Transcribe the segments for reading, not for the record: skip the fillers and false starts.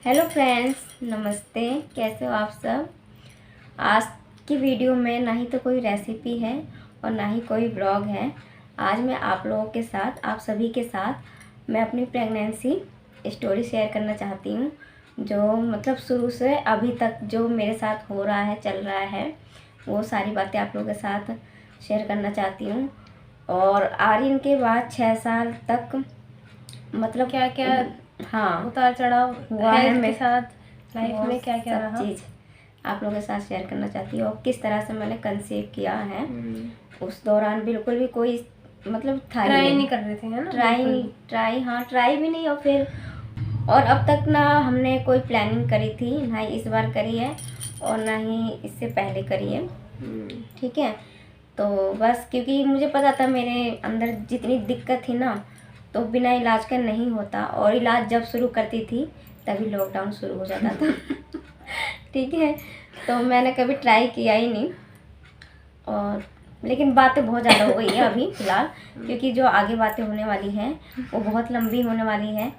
Hello friends, नमस्ते। कैसे हो आप सब। आज की वीडियो में ना ही तो कोई रेसिपी है और ना ही कोई ब्लॉग है। आज मैं आप लोगों के साथ, आप सभी के साथ मैं अपनी प्रेगनेंसी स्टोरी शेयर करना चाहती हूँ। जो मतलब शुरू से अभी तक जो मेरे साथ हो रहा है, चल रहा है, वो सारी बातें आप लोगों के साथ शेयर करना चाहती हूँ। और आर्यन के बाद 6 साल तक मतलब क्या क्या हाँ उतार चढ़ाव हुआ है हेल्थ के मेरे साथ लाइफ में, क्या क्या सब रहा। चीज़ आप लोगों के साथ शेयर करना चाहती हूँ। और किस तरह से मैंने कंसीव किया है। उस दौरान बिल्कुल भी कोई मतलब था ही ट्राई नहीं कर रहे थे, है ना? ट्राई भी नहीं। और अब तक ना हमने कोई प्लानिंग करी थी, ना ही इस बार करी है और ना ही इससे पहले करी है। ठीक है, तो बस क्योंकि मुझे पता था मेरे अंदर जितनी दिक्कत थी ना, तो बिना इलाज का नहीं होता। और इलाज जब शुरू करती थी तभी लॉकडाउन शुरू हो जाता था। ठीक है, तो मैंने कभी ट्राई किया ही नहीं। और लेकिन बातें बहुत ज़्यादा हो गई है अभी फ़िलहाल, क्योंकि जो आगे बातें होने वाली हैं वो बहुत लंबी होने वाली है।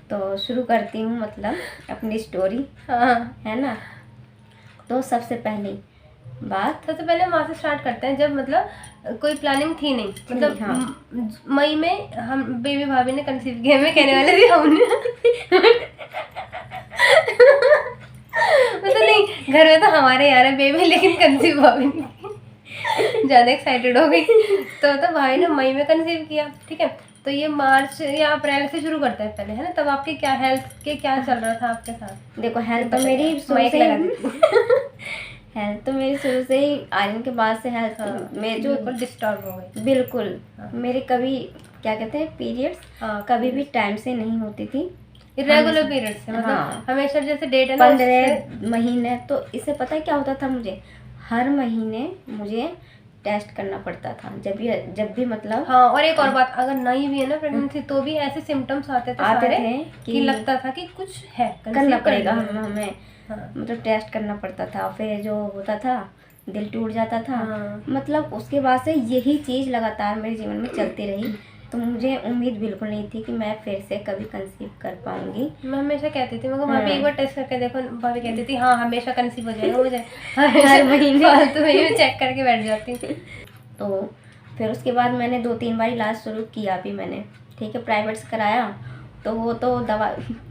तो शुरू करती हूँ मतलब अपनी स्टोरी, है ना। तो सबसे पहले वहाँ से स्टार्ट करते हैं, जब मतलब कोई प्लानिंग थी नहीं, मतलब हाँ। मई में हम बेबी भाभी ने कंसीव किया, मैं कहने वाले थी हमने। मतलब नहीं, घर में तो हमारे यार है बेबी, लेकिन कंसीव भाभी ने ज़्यादा एक्साइटेड हो गई। तो भाई ने मई में कंसीव किया, ठीक है। तो ये मार्च या अप्रैल से शुरू करते हैं पहले, है ना। तब आपके क्या हेल्थ के क्या चल रहा था आपके साथ? देखो, हेल्थ तो मेरी शुरू से हेल्थ तो मेरी शुरू से ही आर्यन के बाद से हेल्थ में जो बिल्कुल डिस्टर्ब हो गई। बिल्कुल मेरे कभी क्या कहते हैं पीरियड्स कभी भी टाइम से नहीं होती थी। इरेगुलर पीरियड से मतलब हाँ, हमेशा जैसे डेट है ना 15 महीने। तो इससे पता है क्या होता था, मुझे हर महीने मुझे टेस्ट करना पड़ता था जब भी मतलब। हाँ, और एक और बात, अगर नहीं भी है ना प्रेगनेंसी, तो भी ऐसे सिम्टम्स आते थे कि लगता था कि कुछ है, करना पड़ेगा हमें। हाँ। मतलब टेस्ट करना पड़ता था। फिर जो होता था दिल टूट जाता था। हाँ। मतलब उसके बाद से यही चीज़ लगातार मेरे जीवन में चलती रही। तो मुझे उम्मीद बिल्कुल नहीं थी कि मैं फिर से कभी कंसीव कर पाऊंगी। मैं हमेशा कहती थी, मगर भाभी एक बार टेस्ट करके देखो। भाभी कहती थी हाँ हमेशा कंसीव हो जाएगा, मुझे हर महीने फालतू में ही चेक करके बैठ जाती थी। तो फिर उसके बाद मैंने 2-3 बार इलाज शुरू किया भी मैंने, ठीक है। प्राइवेट से कराया तो वो तो दवा,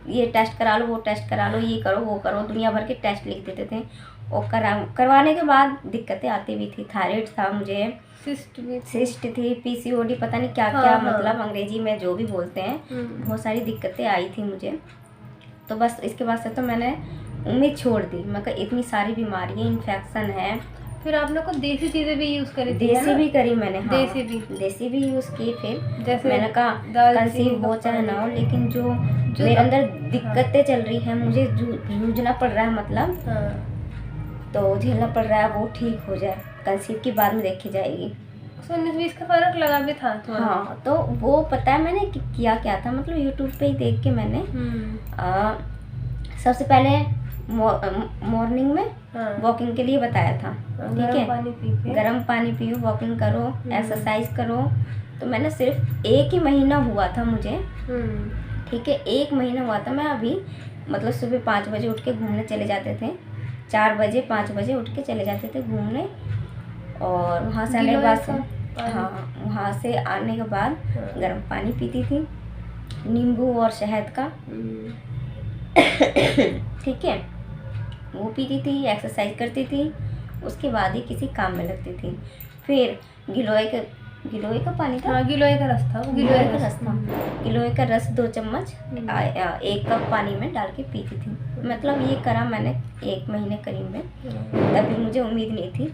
ये टेस्ट करा लो, वो टेस्ट करा लो, ये करो वो करो, दुनिया भर के टेस्ट लिख देते थे। और करवाने के बाद दिक्कतें आती भी थी। थायराइड था मुझे, सिस्ट थी, पीसीओडी, पता नहीं क्या क्या मतलब अंग्रेजी में जो भी बोलते हैं, बहुत सारी दिक्कतें आई थी मुझे। तो बस इसके बाद से तो मैंने उम्मीद छोड़ दी। मतलब इतनी सारी बीमारियाँ, इन्फेक्शन है। फिर आपने कुछ देसी चीज़ें भी यूज़ करी थी, देसी भी करी मैंने। हाँ, देसी भी यूज़ की। फिर जैसे मैंने कहा कंसीव हो चाहे ना हो, लेकिन जो मेरे अंदर दिक्कतें चल रही हैं, मुझे जूझना पड़ रहा है मतलब, तो झेलना पड़ रहा है, वो ठीक हो जाए। कंसीव की बाद में देखी जाएगी। 19-20 का फर्क लगा भी था थोड़ा। हाँ, तो वो पता है मैंने किया क्या था, मतलब यूट्यूब पे ही देख के मैंने सबसे पहले मॉर्निंग में वॉकिंग के लिए बताया था। ठीक है, गर्म पानी पियो, वॉकिंग करो, एक्सरसाइज करो। तो मैंने सिर्फ 1 ही महीना हुआ था मुझे, ठीक है, 1 महीना हुआ था। मैं अभी मतलब सुबह 5 बजे उठ के घूमने चले जाते थे, 4 बजे 5 बजे उठ के चले जाते थे घूमने। और वहाँ से आने के बाद वहाँ से आने के बाद गर्म पानी पीती थी, नींबू और शहद का। ठीक है, वो पीती थी, एक्सरसाइज करती थी, उसके बाद ही किसी काम में लगती थी। फिर गिलोय का पानी था, गिलोय का रस था, गिलोय का रस 2 चम्मच 1 कप पानी में डाल के पीती थी। मतलब ये करा मैंने 1 महीने करीब में। तभी मुझे उम्मीद नहीं थी,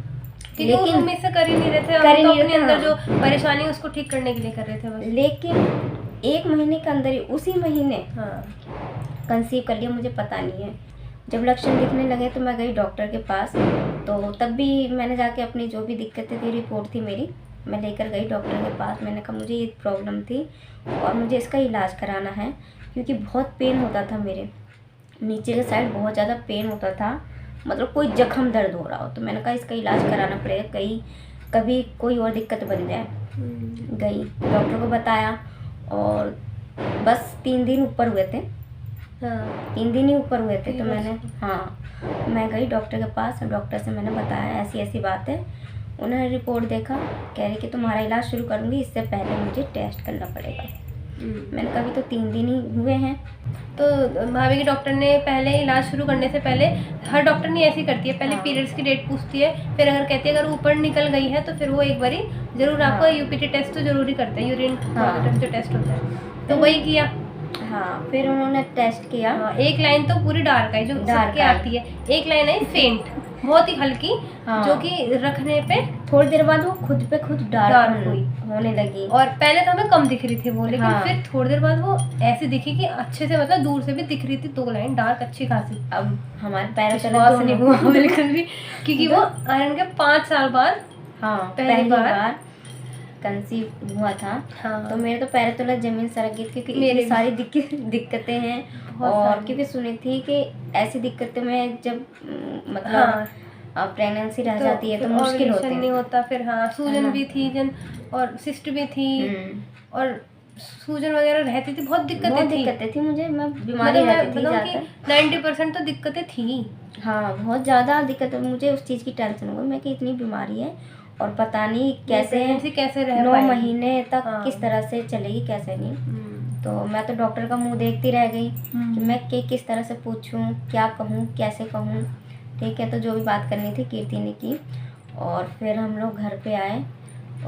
लेकिन उम्मीद से कर ही नहीं रहे थे, अपने अंदर जो परेशानी उसको ठीक करने के लिए कर रहे थे बस। लेकिन 1 महीने के अंदर ही, उसी महीने कंसीव कर लिया। मुझे पता नहीं है, जब लक्षण दिखने लगे तो मैं गई डॉक्टर के पास। तो तब भी मैंने जाके अपनी जो भी दिक्कतें थी, रिपोर्ट थी मेरी, मैं लेकर गई डॉक्टर के पास। मैंने कहा मुझे ये प्रॉब्लम थी और मुझे इसका इलाज कराना है, क्योंकि बहुत पेन होता था मेरे नीचे के साइड, बहुत ज़्यादा पेन होता था, मतलब कोई जख्म दर्द हो रहा हो। तो मैंने कहा इसका इलाज कराना पड़ेगा, कभी कोई और दिक्कत बन जाए। गई डॉक्टर को बताया और बस 3 दिन ऊपर हुए थे, हाँ 3 दिन ही ऊपर हुए थे। तो फीवर मैंने, हाँ, मैं गई डॉक्टर के पास, डॉक्टर से मैंने बताया ऐसी ऐसी बात है। उन्होंने रिपोर्ट देखा, कह रही कि तुम्हारा इलाज शुरू करूँगी, इससे पहले मुझे टेस्ट करना पड़ेगा। मैंने कहा अभी तो 3 दिन ही हुए हैं। तो भाभी के डॉक्टर ने पहले इलाज शुरू करने से पहले, हर डॉक्टर ने ऐसी करती है, पहले हाँ। पीरियड्स की डेट पूछती है, फिर अगर कहती है अगर ऊपर निकल गई है तो फिर वो एक बारी जरूर आपको हाँ। यूपीटी टेस्ट तो जरूरी करते हैं, यूरिन हाँ। जो टेस्ट होता है, तो वही किया। हाँ, फिर उन्होंने टेस्ट किया। हाँ, एक लाइन तो पूरी डार्क आई जो डार्क सबके आई। आती है, एक लाइन आई फेंट, बहुत ही हल्की, हाँ। जो कि रखने पे थोड़ी देर बाद वो खुद पे खुद डार्क डार्क हुई। होने लगी। और पहले तो हमें कम दिख रही थी वो, लेकिन हाँ। फिर थोड़ी देर बाद वो ऐसी दिखी कि अच्छे से, मतलब दूर से भी दिख रही थी 2 लाइन डार्क अच्छी खासी। अब हमारे पैरों तले विश्वास नहीं हुआ बिल्कुल भी, क्योंकि वो मतलब- आयरन के 5 साल बाद हाँ, पहली बार कंसीव हुआ था। हाँ, तो मेरे तो पैरों तले जमीन सरक गई, क्योंकि मेरे इतनी भी। सारी दिक्कतें हैं। बहुत और सारी। क्योंकि सुनी थी कि ऐसी दिक्कतें में जब मतलब हाँ, प्रेगनेंसी रह जाती है तो फिर मुश्किल ovulation होते नहीं हैं। होता, फिर हाँ है सूजन ना? भी थी जन, और सिस्ट भी थी, हम्म, और सूजन वगैरह रहती थी, बहुत बहुत दिक्कतें थी। दिक्कतें थी मुझे, मैं बीमारी मतलब मैं रहती थी बताऊँ कि ज़्यादा। 90% तो दिक्कतें थी। हाँ, बहुत ज़्यादा दिक्कत है मुझे, उस चीज़ की टेंशन हो गई मैं कि इतनी बीमारी है और पता नहीं कैसे प्रेगनेंसी कैसे रह 9 पाएगी। महीने तक हाँ। किस तरह से चलेगी, कैसे नहीं। हम्म, तो मैं तो डॉक्टर का मुंह देखती रह गई कि मैं किस तरह से पूछूं, क्या कहूं, कैसे कहूं। ठीक है, तो जो भी बात करनी थी कीर्ति ने की। और फिर हम लोग घर पे आए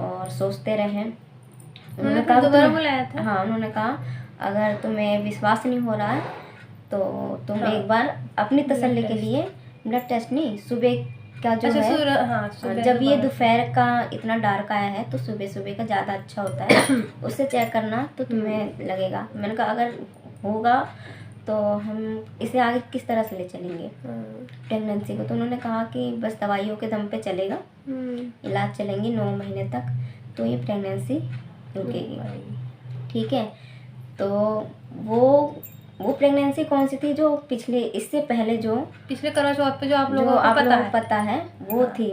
और सोचते रहे। उन्होंने फिर दोबारा बुलाया था। हाँ, उन्होंने कहा अगर तुम्हें विश्वास नहीं हो रहा है तो तुम हाँ। एक बार अपनी तसल्ली के टेस्ट। लिए, ब्लड टेस्ट नहीं, सुबह का जो अच्छा है, हाँ, सुबह जब ये दोबारा। दोपहर का इतना डार्क आया है तो सुबह सुबह का ज़्यादा अच्छा होता है, उससे चेक करना तो तुम्हें लगेगा। मैंने कहा अगर होगा तो हम इसे आगे किस तरह से ले चलेंगे प्रेगनेंसी को। तो उन्होंने कहा कि बस दवाइयों के दम पे चलेगा, इलाज चलेंगे 9 महीने तक, तो ये प्रेगनेंसी रुकेगी। ठीक है, तो वो प्रेगनेंसी कौन सी थी जो पिछले, इससे पहले जो पिछले करवा चौथ पे जो आप जो लोगों को आप पता लोगों है, को पता है वो हाँ। थी।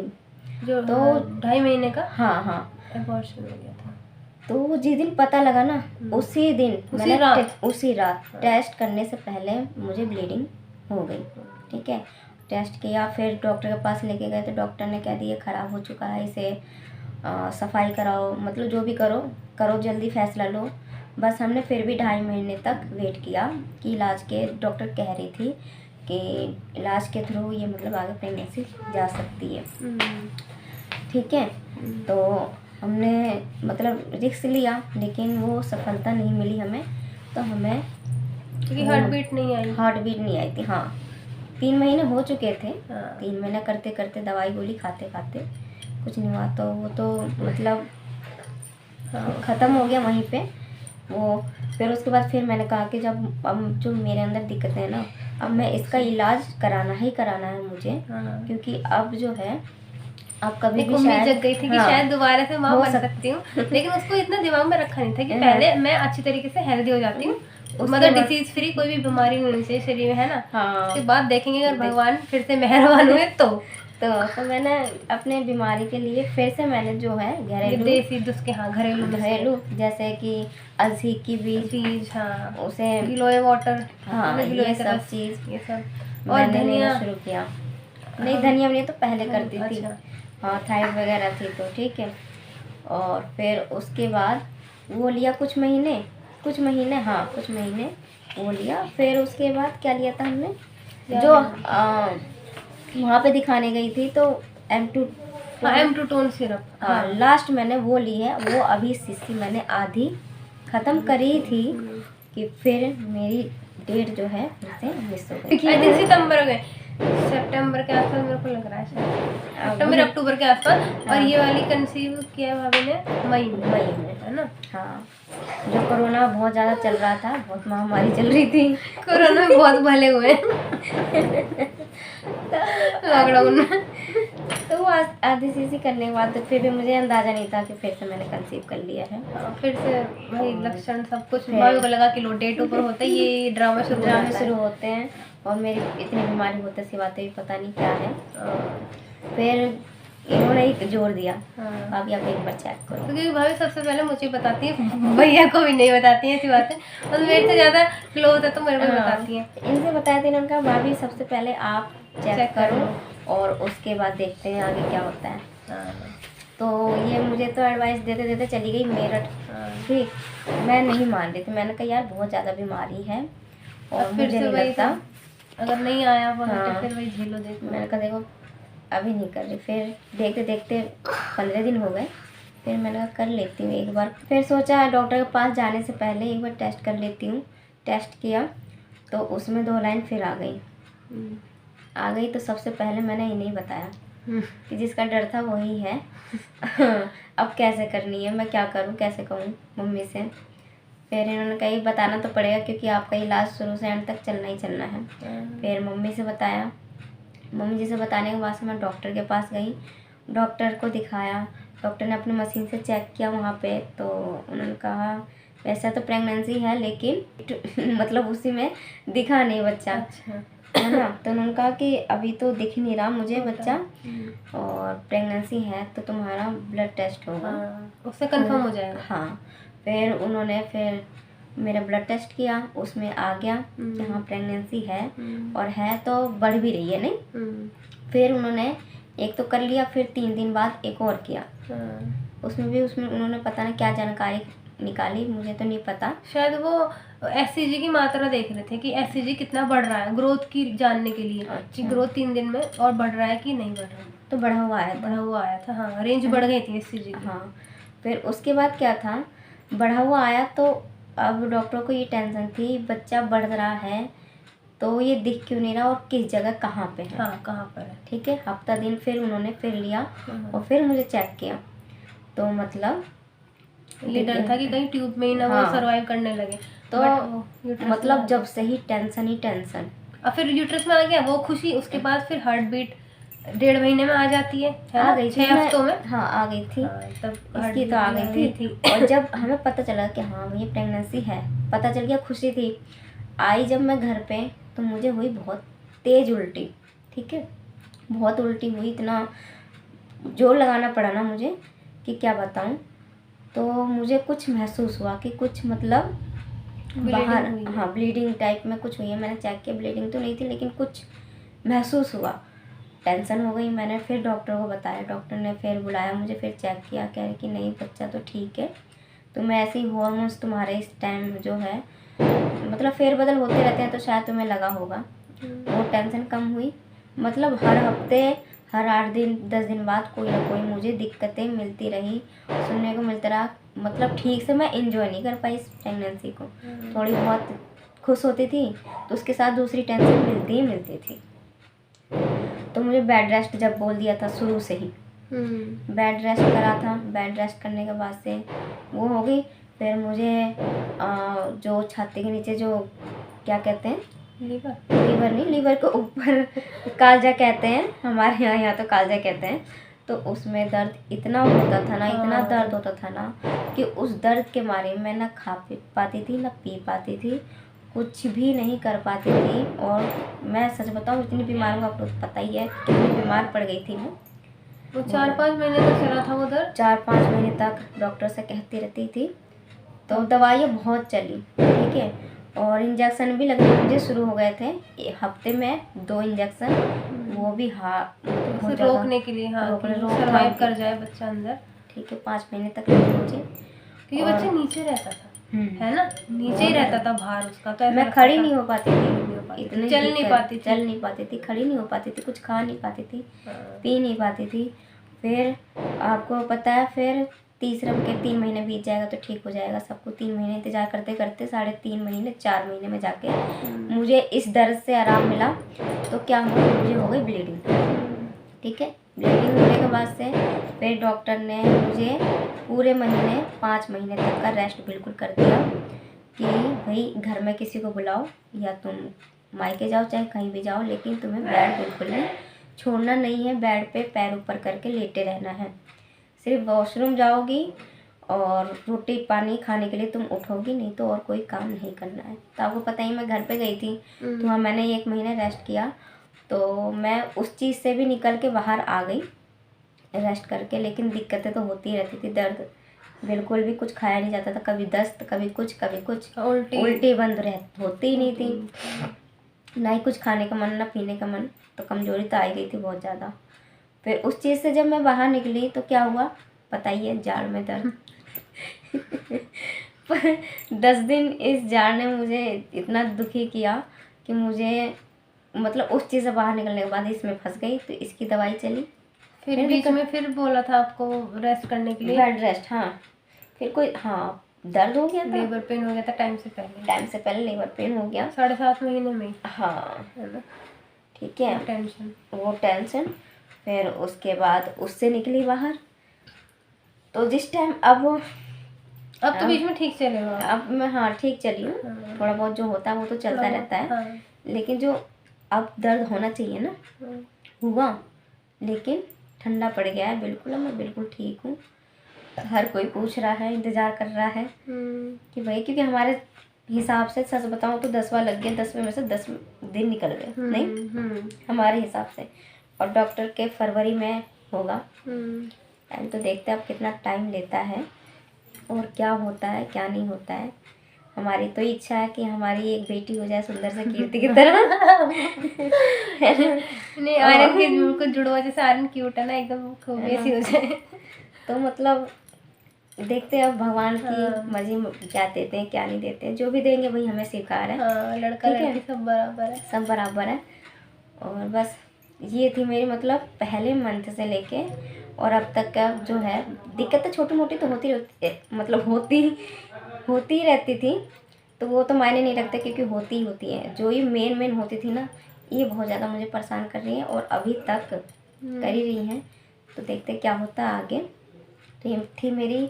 जो तो 2.5 महीने का हाँ हाँ, अबॉर्शन हो गया था। तो वो जिस दिन पता लगा ना, उसी दिन उसी रात? उसी रात हाँ। टेस्ट करने से पहले मुझे ब्लीडिंग हो गई। ठीक है, टेस्ट किया, फिर डॉक्टर के पास लेके गए तो डॉक्टर ने कह दिया ख़राब हो चुका है, इसे सफाई कराओ, मतलब जो भी करो जल्दी फैसला लो। बस हमने फिर भी 2.5 महीने तक वेट किया कि इलाज के, डॉक्टर कह रही थी कि इलाज के थ्रू ये मतलब आगे प्रेगनेंसी जा सकती है। ठीक है, तो हमने मतलब रिस्क लिया, लेकिन वो सफलता नहीं मिली हमें। तो हमें क्योंकि हार्ट बीट नहीं आई। हार्ट बीट नहीं आई थी। हाँ, 3 महीने हो चुके थे। हाँ। 3 महीने करते करते दवाई गोली खाते खाते कुछ नहीं हुआ, तो वो तो मतलब ख़त्म हो गया वहीं पे वो। फिर उसके बाद फिर मैंने कहा कि जब अब जो मेरे अंदर दिक्कतें हैं ना, अब मैं इसका इलाज कराना ही कराना है मुझे, हाँ। क्योंकि अब जो है, अब कभी एक भी उम्मीद शायद जग गई थी कि हाँ, शायद दोबारा से माँ हो बन सक- सकती हूँ, लेकिन उसको इतना दिमाग में रखा नहीं था कि हाँ। पहले मैं अच्छी तरीके से हेल्दी हो जाती हूँ, उसके मतलब बाद- डिसीज फ्री, कोई भी बीमारी नहीं होनी चाहिए शरीर में, है ना। हाँ, उसके बाद देखेंगे अगर भगवान फिर से मेहरबान हुए तो मैंने अपने बीमारी के लिए फिर से मैंने जो है घरेलू देसी नुस्खे, हाँ घरेलू जैसे कि अलसी की बीज, हाँ उसे गिलोय वाटर, हाँ, गिलोय ये का सब रस, चीज़ ये सब, और मैंने लेना धनिया। शुरू किया। नहीं, धनिया नहीं, तो पहले करती थी। अच्छा। हाँ, थायराइड वगैरह थी तो ठीक है। और फिर उसके बाद वो लिया कुछ महीने कुछ महीने वो लिया। फिर उसके बाद क्या लिया था हमने, जो वहाँ पे दिखाने गई थी तो M2 टोन सिरप, हाँ, लास्ट मैंने वो ली है। वो अभी शीशी मैंने आधी ख़त्म करी थी कि फिर मेरी डेट जो है फिर से मिस हो गई। आई थिंक सितंबर गए, सितंबर के आसपास मेरे को लग रहा है, शायद सितंबर अक्टूबर के आसपास। और ये वाली कंसीव किया भाभी ने मई में, है ना। हाँ, जो कोरोना बहुत ज़्यादा चल रहा था, बहुत महामारी चल रही थी, कोरोना में बहुत भले हुए लॉकडाउन में। तो वो आधी शीशी करने के बाद तो फिर भी मुझे अंदाज़ा नहीं था कि फिर से मैंने कंसीव कर लिया है। फिर से वही लक्षण सब कुछ भाभी को लगा कि लो डेट ऊपर होता है, ये ड्रामा शुरू होते हैं। और मेरी इतनी बीमारी होते सी बातें भी पता नहीं क्या है। फिर इन्होंने एक जोर दिया, हाँ। भाभी आप एक बार चेक करो। तो क्योंकि भाभी सबसे पहले मुझे बताती है, भैया को भी नहीं बताती है ऐसी बातें, और मेरे से ज़्यादा क्लोज है तो मेरे को ही बताती है। इनसे बताया था, इन्होंने कहा भाभी सबसे पहले आप चेक चेक कर करो लो। और उसके बाद देखते हैं आगे क्या होता है। हाँ। तो ये मुझे तो एडवाइस देते देते चली गई मेरठ। हाँ। ठीक, मैं नहीं मान रही थी, मैंने कहा यार बहुत ज़्यादा बीमारी है और अब फिर मुझे से नहीं वही लगता। तो, अगर नहीं आया पॉजिटिव हाँ। फिर वही झेलो देखो। मैंने कहा देखो अभी नहीं कर रही, फिर देखते देखते 15 दिन हो गए, फिर मैंने कहा कर लेती हूँ एक बार। फिर सोचा डॉक्टर के पास जाने से पहले एक बार टेस्ट कर लेती हूँ। टेस्ट किया तो उसमें 2 लाइन फिर आ गई। आ गई तो सबसे पहले मैंने इन्हें बताया कि जिसका डर था वही है। अब कैसे करनी है, मैं क्या करूँ, कैसे कहूँ मम्मी से। फिर इन्होंने कहा ये बताना तो पड़ेगा क्योंकि आपका इलाज शुरू से एंड तक चलना ही चलना है। फिर मम्मी से बताया, मम्मी जी से बताने के बाद से मैं डॉक्टर के पास गई, डॉक्टर को दिखाया। डॉक्टर ने अपनी मशीन से चेक किया वहाँ पे, तो उन्होंने कहा वैसा तो प्रेगनेंसी है लेकिन मतलब उसी में दिखा नहीं बच्चा। अच्छा। है ना, तो उन्होंने कहा कि अभी तो दिख नहीं रहा मुझे बच्चा हम्म। और प्रेगनेंसी है तो तुम्हारा ब्लड टेस्ट होगा। हाँ, उससे कंफर्म हो जाएगा। हाँ, फिर उन्होंने फिर मेरा ब्लड टेस्ट किया, उसमें आ गया कि हाँ प्रेगनेंसी है और है तो बढ़ भी रही है नहीं। फिर उन्होंने एक तो कर लिया, फिर 3 दिन बाद एक और किया। उसमें उन्होंने पता नहीं क्या जानकारी निकाली, मुझे तो नहीं पता। शायद वो एससीजी की मात्रा देख रहे थे कि एससीजी कितना बढ़ रहा है, ग्रोथ की जानने के लिए कि ग्रोथ 3 दिन में और बढ़ रहा है कि नहीं बढ़ रहा है। तो बढ़ा हुआ आया था। बढ़ा हुआ आया था, हाँ, रेंज बढ़ गई थी एससीजी की। हाँ, फिर उसके बाद क्या था, बढ़ा हुआ आया तो अब डॉक्टर को ये टेंशन थी बच्चा बढ़ रहा है तो ये दिख क्यों नहीं रहा और किस जगह कहाँ पे है। हाँ, कहाँ पर है। ठीक है, हफ्ता दिन फिर उन्होंने फिर लिया और फिर मुझे चेक किया तो मतलब ये डर था कि कहीं ट्यूब में ही ना वो सर्वाइव करने लगे। तो मतलब जब से ही टेंशन। और फिर यूट्रस में आ गया वो खुशी, उसके बाद फिर हार्ट बीट 1.5 महीने में आ जाती है आ गई 6 हफ्तों में। हाँ आ गई थी। तब इसकी तो आ गई थी। और जब हमें पता चला कि हाँ भैया प्रेगनेंसी है, पता चल गया, खुशी थी। आई जब मैं घर पे तो मुझे हुई बहुत तेज उल्टी। ठीक है, बहुत उल्टी हुई, इतना जोर लगाना पड़ा ना मुझे कि क्या बताऊँ। तो मुझे कुछ महसूस हुआ कि कुछ मतलब बाहर, हाँ ब्लीडिंग टाइप में कुछ हुई है। मैंने चेक किया, ब्लीडिंग तो नहीं थी लेकिन कुछ महसूस हुआ। टेंशन हो गई, मैंने फिर डॉक्टर को बताया, डॉक्टर ने फिर बुलाया मुझे, फिर चेक किया, कह रहे कि नहीं बच्चा तो ठीक है, तुम्हें ऐसे ही हार्मोन्स तुम्हारे इस टाइम जो है मतलब फेरबदल होते रहते हैं तो शायद तुम्हें लगा होगा। वो टेंशन कम हुई, मतलब हर हफ्ते हर 8 दिन 10 दिन बाद कोई ना कोई मुझे दिक्कतें मिलती रही, सुनने को मिलता रहा। मतलब ठीक से मैं इंजॉय नहीं कर पाई इस प्रेगनेंसी को। थोड़ी बहुत खुश होती थी तो उसके साथ दूसरी टेंशन मिलती ही मिलती थी। तो मुझे बेड रेस्ट जब बोल दिया था शुरू से ही, बेड रेस्ट करा था। बेड रेस्ट करने के बाद से वो हो गई। फिर मुझे जो छाती के नीचे जो क्या कहते हैं, लीवर नहीं, लीवर के ऊपर कालजा कहते हैं, हमारे यहाँ तो कालजा कहते हैं। तो उसमें दर्द इतना होता था ना, इतना दर्द होता था ना कि उस दर्द के मारे मैं ना खा पी पाती थी ना पी पाती थी, कुछ भी नहीं कर पाती थी। और मैं सच बताऊँ इतनी बीमार, आपको पता ही है कितनी बीमार पड़ गई थी मैं। वो 4-5 महीने तक चला था वो दर्द। 4-5 महीने तक डॉक्टर से कहती रहती थी। तो दवाइयाँ बहुत चली, ठीक है, और इंजेक्शन भी लगने मुझे शुरू हो गए थे, हफ्ते में 2 इंजेक्शन, वो भी रोकने के लिए, हाँ, सर्वाइव कर जाए बच्चा अंदर। ठीक है, 5 महीने तक लगे मुझे क्योंकि बच्चा नीचे रहता था, है ना, नीचे ही रहता था भार उसका। तो मैं खड़ी नहीं हो पाती थी, इतनी चल नहीं पाती थी, खड़ी नहीं हो पाती थी, कुछ खा नहीं पाती थी, पी नहीं पाती थी। फिर आपको पता है फिर तीसरे के 3 महीने बीत जाएगा तो ठीक हो जाएगा सबको। 3 महीने इंतजार करते करते 3.5 महीने 4 महीने में जाके मुझे इस दर्द से आराम मिला। तो क्या हुआ, मुझे हो गई ब्लीडिंग। ठीक है, ब्लीडिंग होने के बाद से फिर डॉक्टर ने मुझे पूरे महीने 5 महीने तक का रेस्ट बिल्कुल कर दिया कि भाई घर में किसी को बुलाओ या तुम मायके जाओ चाहे कहीं भी जाओ, लेकिन तुम्हें बेड बिल्कुल नहीं छोड़ना नहीं है, बेड पे पैर ऊपर करके लेटे रहना है। सिर्फ वॉशरूम जाओगी और रोटी पानी खाने के लिए तुम उठोगी, नहीं तो और कोई काम नहीं करना है। तो आपको पता ही मैं घर पे गई थी तो हाँ मैंने 1 महीने रेस्ट किया, तो मैं उस चीज़ से भी निकल के बाहर आ गई। रेस्ट करके, लेकिन दिक्कतें तो होती रहती थी। दर्द बिल्कुल भी कुछ खाया नहीं जाता था, कभी दस्त, कभी कुछ उल्टी बंद होती ही नहीं थी, ना ही कुछ खाने का मन, ना पीने का मन। तो कमजोरी तो आई गई थी बहुत ज़्यादा। फिर उस चीज़ से जब मैं बाहर निकली तो क्या हुआ बताइए, जाड़ में दर्द। पर 10 दिन इस जाड़ ने मुझे इतना दुखी किया कि मुझे मतलब उस चीज़ से बाहर निकलने के बाद इसमें फंस गई। तो इसकी दवाई चली, फिर बीच में फिर बोला था आपको रेस्ट करने के लिए, बेड रेस्ट। हाँ, फिर कोई दर्द हो गया था, लेबर पेन हो गया था टाइम से पहले लेबर पेन हो गया 7.5 महीने में। हाँ, है ना, ठीक है, वो टेंशन। फिर उसके बाद उससे निकली बाहर। तो जिस टाइम अब तो बीच में ठीक चले हो अब मैं ठीक चली हूँ। थोड़ा बहुत जो होता है वो तो चलता रहता है। लेकिन जो अब दर्द होना चाहिए ना, हुआ, लेकिन ठंडा पड़ गया है बिल्कुल। मैं बिल्कुल ठीक हूँ। हर कोई पूछ रहा है, इंतज़ार कर रहा है कि भाई, क्योंकि हमारे हिसाब से सच बताऊँ तो 10वां लग गया, 10वें में से 10 दिन निकल गए नहीं हमारे हिसाब से। और डॉक्टर के फरवरी में होगा टाइम। तो देखते हैं अब कितना टाइम लेता है और क्या होता है क्या नहीं होता है। हमारी तो इच्छा है कि हमारी एक बेटी हो जाए सुंदर से कीर्ति की तरह। नहीं, आर्यन के बिल्कुल जुड़वा जैसे आर्यन क्यूट है ना, एकदम खूब ऐसी हो जाए। तो मतलब देखते हैं अब भगवान की मर्जी, क्या देते हैं क्या नहीं देते हैं। जो भी देंगे वही हमें स्वीकार है। लड़का लड़की सब बराबर है, सब बराबर है। और बस ये थी मेरी मतलब पहले मंथ से लेके और अब तक का जो है। दिक्कतें छोटी मोटी तो मतलब होती ही रहती थी। तो वो तो मायने नहीं रखते, क्योंकि होती है। जो ये मेन होती थी ना, ये बहुत ज़्यादा मुझे परेशान कर रही है और अभी तक कर ही रही हैं। तो देखते क्या होता है आगे। तो ये थी मेरी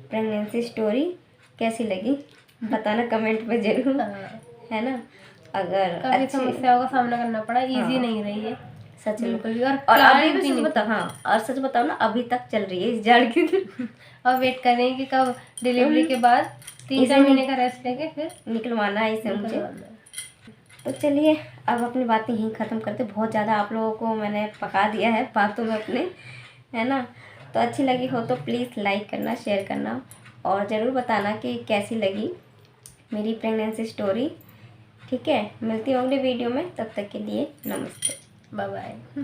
प्रेगनेंसी स्टोरी। कैसी लगी बताना कमेंट में जरूर, है ना। अगर काफी समस्याओं का सामना करना पड़ा, इजी नहीं रही है सच में। बिल्कुल भी। और अभी भी सच बताओ, और सच बताओ ना, अभी तक चल रही है इस जाड़ की। और वेट कर रहे हैं कि कब डिलीवरी के बाद 3-4 महीने का रेस्ट लेके फिर निकलवाना है इसे मुझे। तो चलिए अब अपनी बातें यहीं ख़त्म करते। बहुत ज़्यादा आप लोगों को मैंने पका दिया है बातों में अपने, है ना। तो अच्छी लगी हो तो प्लीज़ लाइक करना, शेयर करना और ज़रूर बताना कि कैसी लगी मेरी प्रेगनेंसी स्टोरी। ठीक है, मिलती हूँ अगले वीडियो में। तब तक के लिए नमस्ते, बाय बाय।